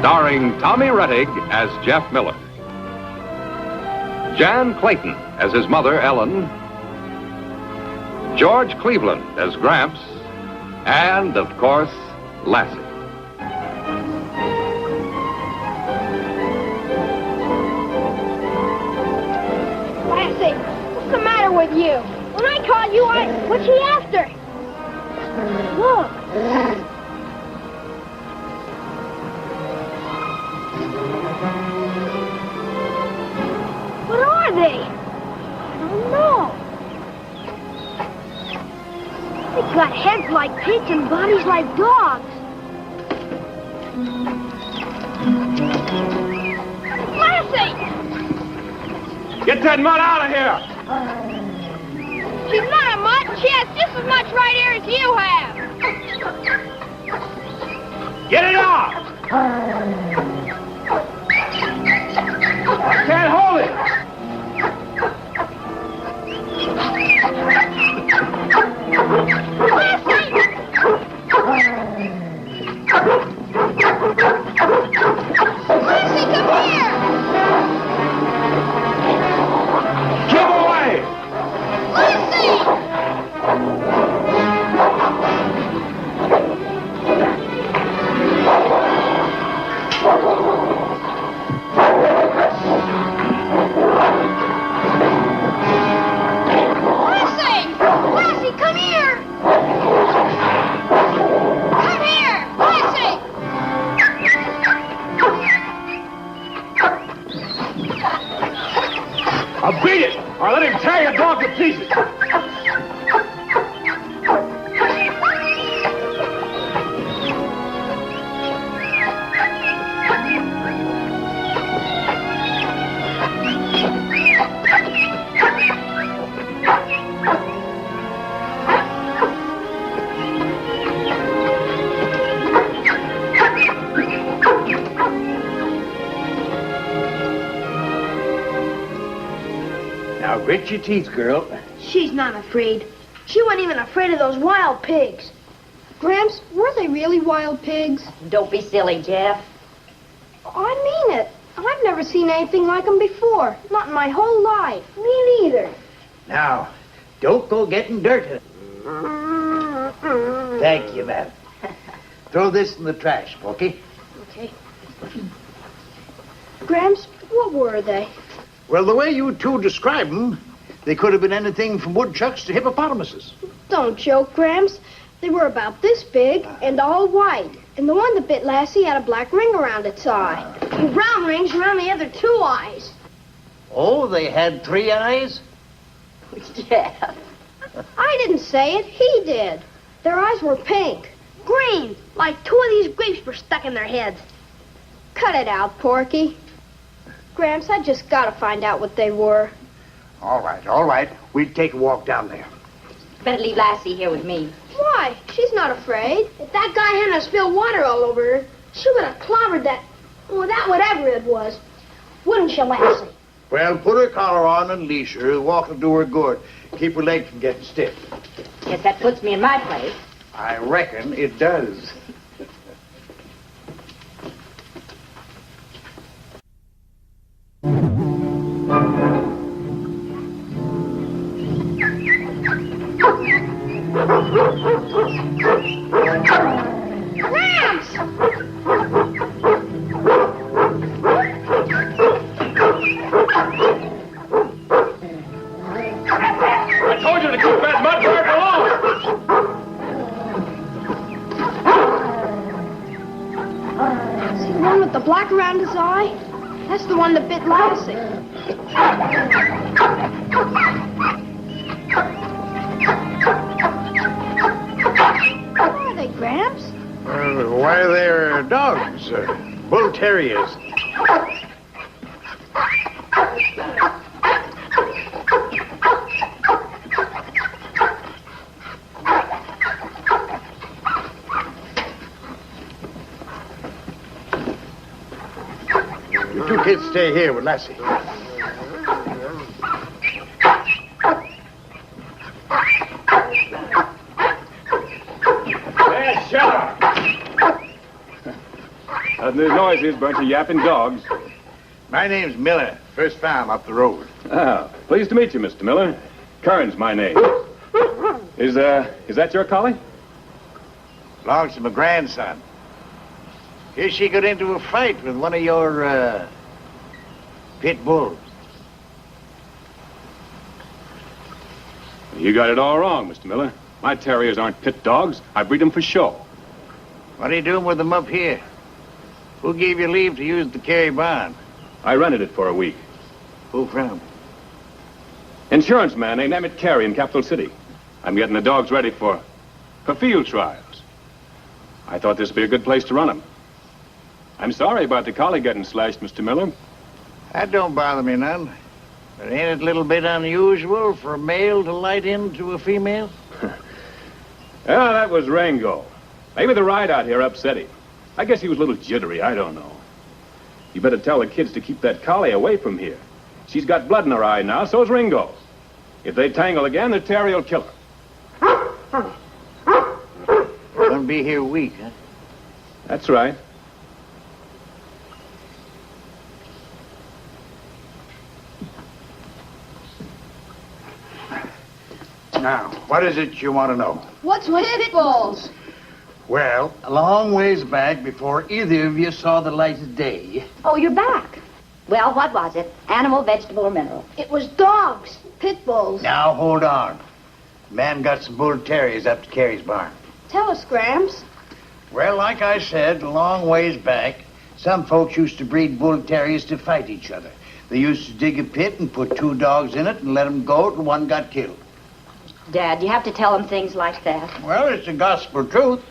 Starring Tommy Rettig as Jeff Miller, Jan Clayton as his mother, Ellen, George Cleveland as Gramps, and, of course, Lassie. Lassie, what's the matter with you? When I called you, what's she after? Look. What are they? I don't know. They've got heads like pigs and bodies like dogs. Lassie! Get that mutt out of here! She's not a mutt. She has just as much right here as you have. Get it out! I can't hold it! Lassie! Lassie, come here! Keep away! Lassie! Lassie! Lassie, come here! Come here! Lassie! I'll beat it, or let him tear your dog to pieces. Now, grit your teeth, girl. She's not afraid. She wasn't even afraid of those wild pigs. Gramps, were they really wild pigs? Don't be silly, Jeff. I mean it. I've never seen anything like them before. Not in my whole life. Me neither. Now, don't go getting dirty. Thank you, ma'am. Throw this in the trash, Porky. Okay. Gramps, what were they? Well, the way you two describe them, they could have been anything from woodchucks to hippopotamuses. Don't joke, Gramps. They were about this big and all white. And the one that bit Lassie had a black ring around its eye. And brown rings around the other two eyes. Oh, they had 3 eyes? Jeff. I didn't say it. He did. Their eyes were pink. Green. Like 2 of these grapes were stuck in their heads. Cut it out, Porky. Gramps, I just gotta find out what they were. All right. We'd take a walk down there. Better leave Lassie here with me. Why? She's not afraid. If that guy hadn't spilled water all over her, she would have clobbered that whatever it was. Wouldn't you, Lassie? Well, put her collar on and leash her. Walk will do her good. Keep her legs from getting stiff. Guess that puts me in my place. I reckon it does. Gramps! I told you to keep that mud where it belongs. See the one with the black around his eye? That's the one that bit Lassie. What are they, Gramps? Why, they're dogs. Bull terriers. You two kids stay here with Lassie. Shut up. There's noises, bunch of yapping dogs. My name's Miller. First farm up the road. Ah, pleased to meet you, Mr. Miller. Kern's my name. Is that your collie? Belongs to my grandson. Here she got into a fight with one of your, pit bulls. You got it all wrong, Mr. Miller. My terriers aren't pit dogs. I breed them for show. What are you doing with them up here? Who gave you leave to use the Cary barn? I rented it for a week. Who from? Insurance man named Emmett Cary in Capital City. I'm getting the dogs ready for field trials. I thought this would be a good place to run them. I'm sorry about the collie getting slashed, Mr. Miller. That don't bother me none. But ain't it a little bit unusual for a male to light into a female? Yeah, that was Rango. Maybe the ride out here upset him. I guess he was a little jittery, I don't know. You better tell the kids to keep that collie away from here. She's got blood in her eye now, so's Ringo. If they tangle again, the terrier will kill her. Gonna be here a week, huh? That's right. Now, what is it you want to know? What's pit bulls? Well, a long ways back, before either of you saw the light of day. Oh, you're back. Well, what was it? Animal, vegetable, or mineral? It was dogs. Pit bulls. Now, hold on. Man got some bull terriers up to Cary's barn. Tell us, Gramps. Well, like I said, a long ways back, some folks used to breed bull terriers to fight each other. They used to dig a pit and put two dogs in it and let them go till one got killed. Dad, you have to tell them things like that. Well, it's the gospel truth.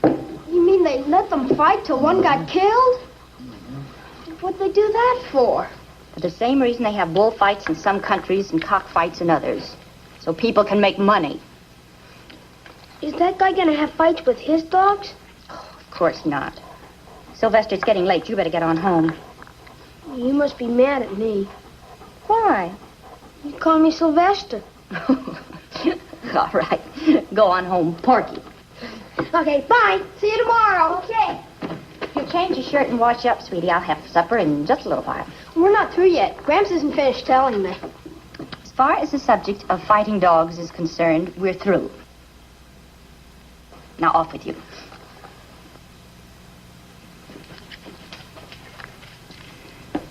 You mean they let them fight till one got killed? What'd they do that for? For the same reason they have bullfights in some countries and cockfights in others. So people can make money. Is that guy gonna have fights with his dogs? Of course not. Sylvester, it's getting late. You better get on home. You must be mad at me. Why? You call me Sylvester. All right. Go on home, Porky. Okay, bye. See you tomorrow. Okay. You change your shirt and wash up, sweetie. I'll have supper in just a little while. We're not through yet. Gramps isn't finished telling me. As far as the subject of fighting dogs is concerned, we're through. Now, off with you.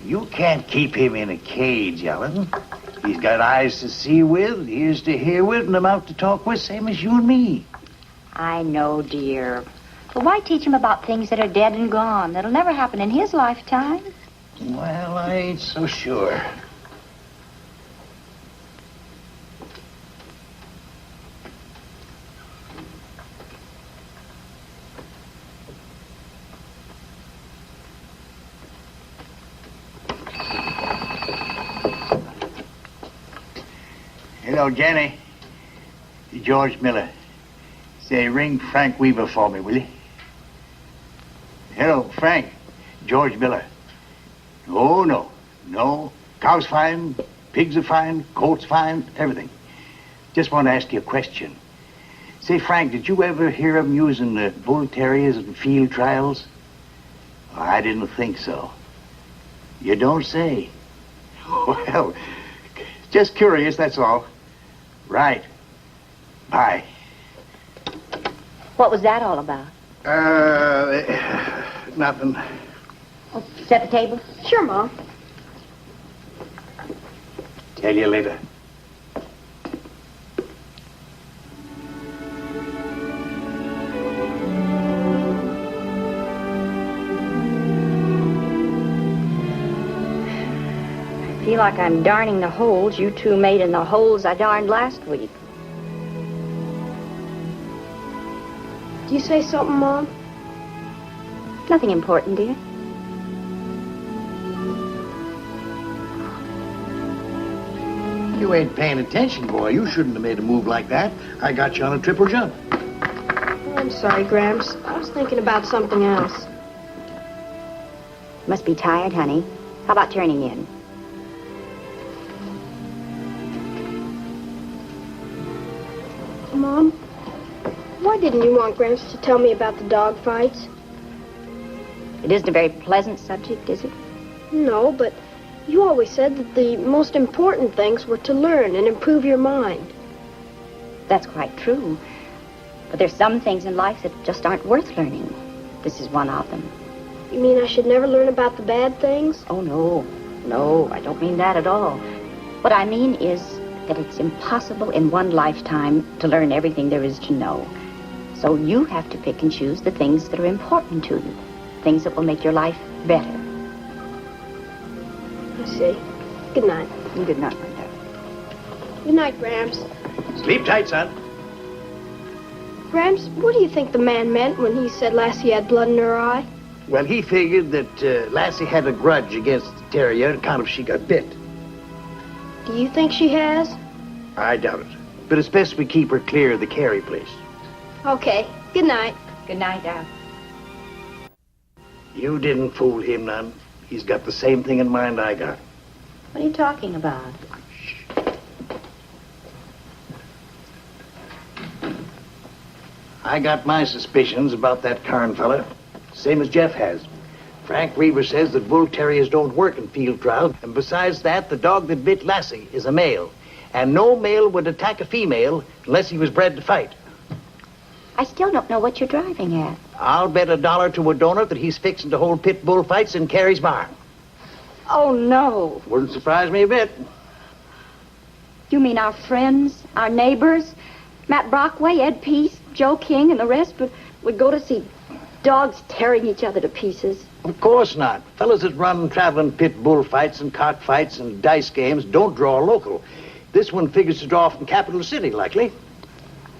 You can't keep him in a cage, Ellen. He's got eyes to see with, ears to hear with, and a mouth to talk with, same as you and me. I know, dear. But why teach him about things that are dead and gone? That'll never happen in his lifetime. Well, I ain't so sure. Hello, Jenny. George Miller. Say, ring Frank Weaver for me, will you? Hello, Frank. George Miller. Oh, no. No. Cows fine, pigs are fine, colts fine, everything. Just want to ask you a question. Say, Frank, did you ever hear of them using the bull terriers in field trials? Oh, I didn't think so. You don't say. Well, just curious, that's all. Right. Bye. What was that all about? Nothing. Oh, set the table? Sure, Mom. Tell you later. I feel like I'm darning the holes you two made in the holes I darned last week. Did you say something, Mom? Nothing important, dear. You ain't paying attention, boy. You shouldn't have made a move like that. I got you on a triple jump. Oh, I'm sorry, Gramps. I was thinking about something else. Must be tired, honey. How about turning in? Mom, why didn't you want Gramps to tell me about the dog fights? It isn't a very pleasant subject, is it? No, but you always said that the most important things were to learn and improve your mind. That's quite true. But there's some things in life that just aren't worth learning. This is one of them. You mean I should never learn about the bad things? Oh, no. No, I don't mean that at all. What I mean is that it's impossible in one lifetime to learn everything there is to know. So you have to pick and choose the things that are important to you, things that will make your life better. I see. Good night. Good night, my darling. Good night, Gramps. Sleep tight, son. Gramps, what do you think the man meant when he said Lassie had blood in her eye? Well, he figured that Lassie had a grudge against the terrier on account of she got bit. Do you think she has? I doubt it. But it's best we keep her clear of the Carey place. Okay. Good night. Good night, darling. You didn't fool him none. He's got the same thing in mind I got. What are you talking about? I got my suspicions about that Karn fella, same as Jeff has. Frank Reaver says that bull terriers don't work in field trials, and besides that, the dog that bit Lassie is a male, and no male would attack a female unless he was bred to fight. I still don't know what you're driving at. I'll bet $1 to a donut that he's fixing to hold pit bullfights in Carey's barn. Oh, no. Wouldn't surprise me a bit. You mean our friends, our neighbors, Matt Brockway, Ed Peace, Joe King, and the rest would go to see dogs tearing each other to pieces? Of course not. Fellas that run traveling pit bullfights and cockfights and dice games don't draw local. This one figures to draw from Capital City, likely.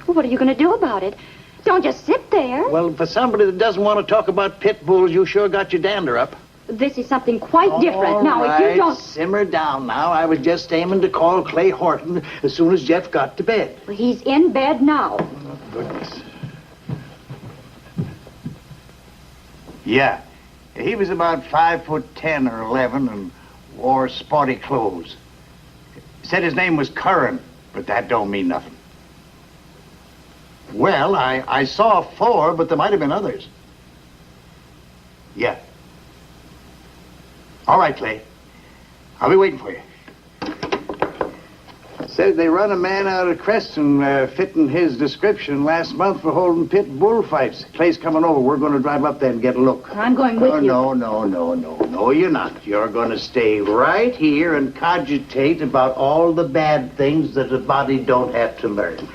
Well, what are you going to do about it? Don't just sit there. Well, for somebody that doesn't want to talk about pit bulls, you sure got your dander up. This is something quite different. All Now, right, if you don't... simmer down now. I was just aiming to call Clay Horton as soon as Jeff got to bed. Well, he's in bed now. Oh, goodness. Yeah. He was about 5'10" or 11 and wore spotty clothes. Said his name was Curran, but that don't mean nothing. Well, I saw 4, but there might have been others. Yeah. All right, Clay. I'll be waiting for you. Said they run a man out of Creston fitting his description last month for holding pit bullfights. Clay's coming over. We're going to drive up there and get a look. I'm going with you. No, you're not. You're going to stay right here and cogitate about all the bad things that a body don't have to learn.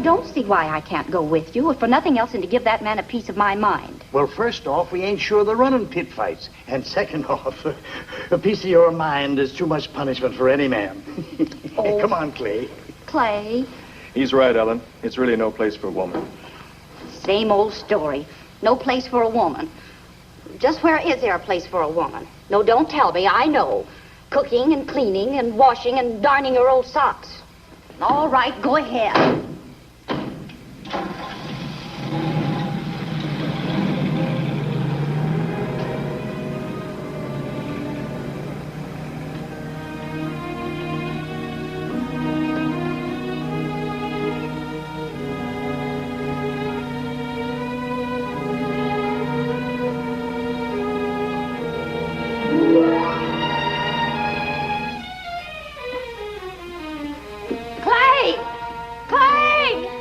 don't see why I can't go with you, if for nothing else than to give that man a piece of my mind. Well, first off, we ain't sure they're running pit fights. And second off, a piece of your mind is too much punishment for any man. Oh. Come on, Clay. Clay, He's right, Ellen. It's really no place for a woman. same old story. No place for a woman. Just where is there a place for a woman? No, don't tell me. I know. Cooking and cleaning and washing and darning your old socks. All right, go ahead. Clay! Clay!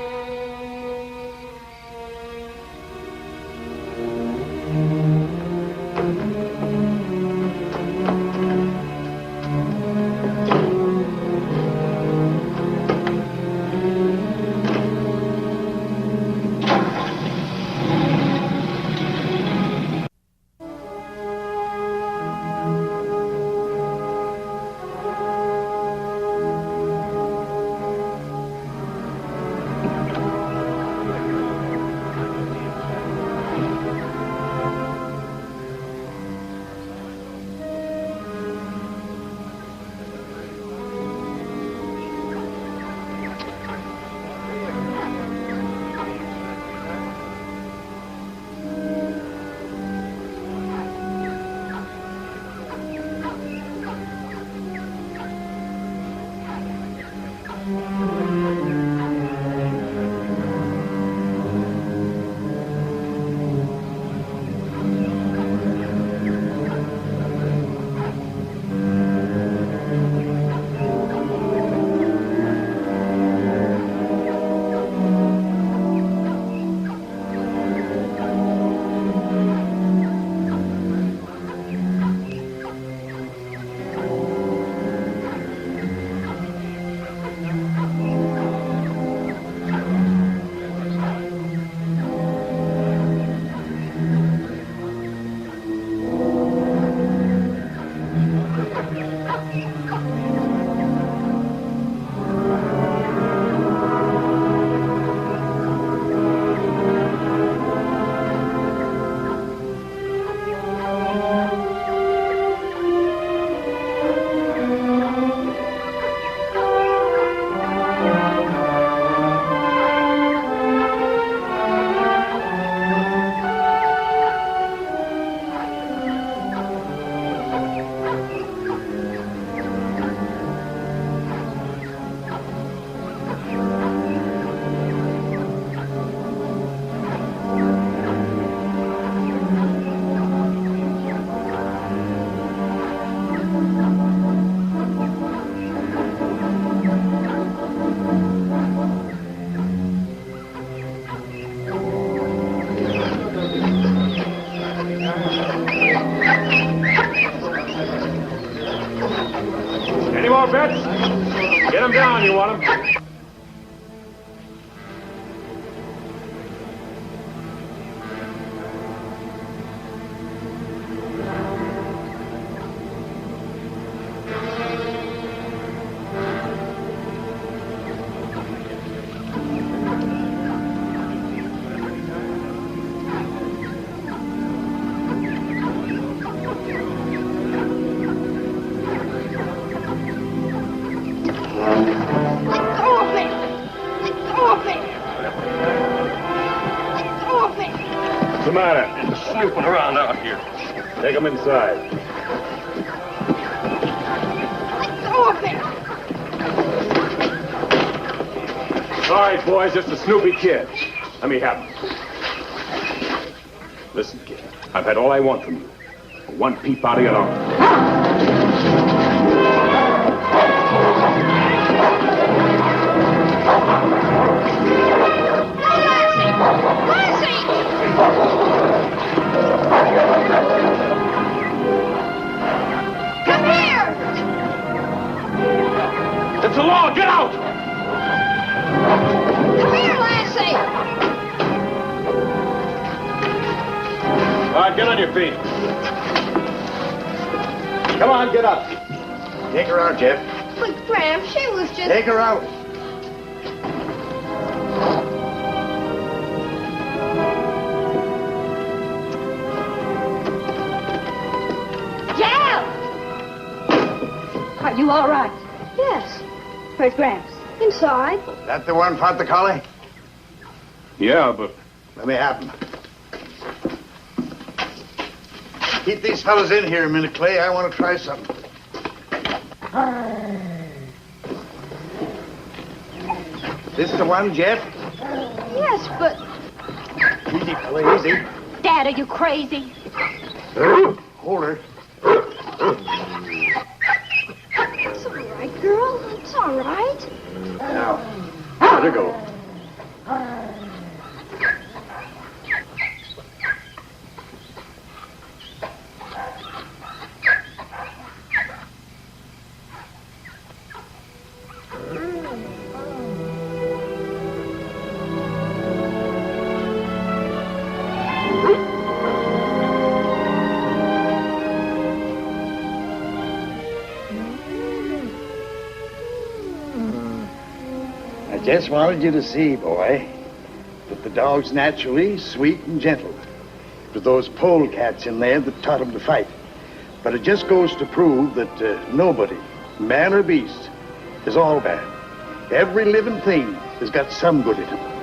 Any more bets? Get them down, you want them. What's the matter? Just snooping around out here. Take them inside. All right, boys, just a snoopy kid. Let me have him. Listen, kid, I've had all I want from you. One peep out of your arm. Come here! It's the law. Get out! Come here, feet. Come on, get up. Take her out, Jeff. But, Gramps, she was just... Take her out. Jal! Are you all right? Yes, Where's Gramps? inside. That the one fought the collie? Yeah, but Let me have him. Keep these fellas in here a minute, Clay. I want to try something. This the one, Jeff? Yes, but... Easy, fella, easy. Dad, are you crazy? Hold her. It's all right, girl. It's all right. Now, let her go. I just wanted you to see, boy, that the dog's naturally sweet and gentle. It was those polecats in there that taught him to fight. But it just goes to prove that nobody, man or beast, is all bad. Every living thing has got some good in him.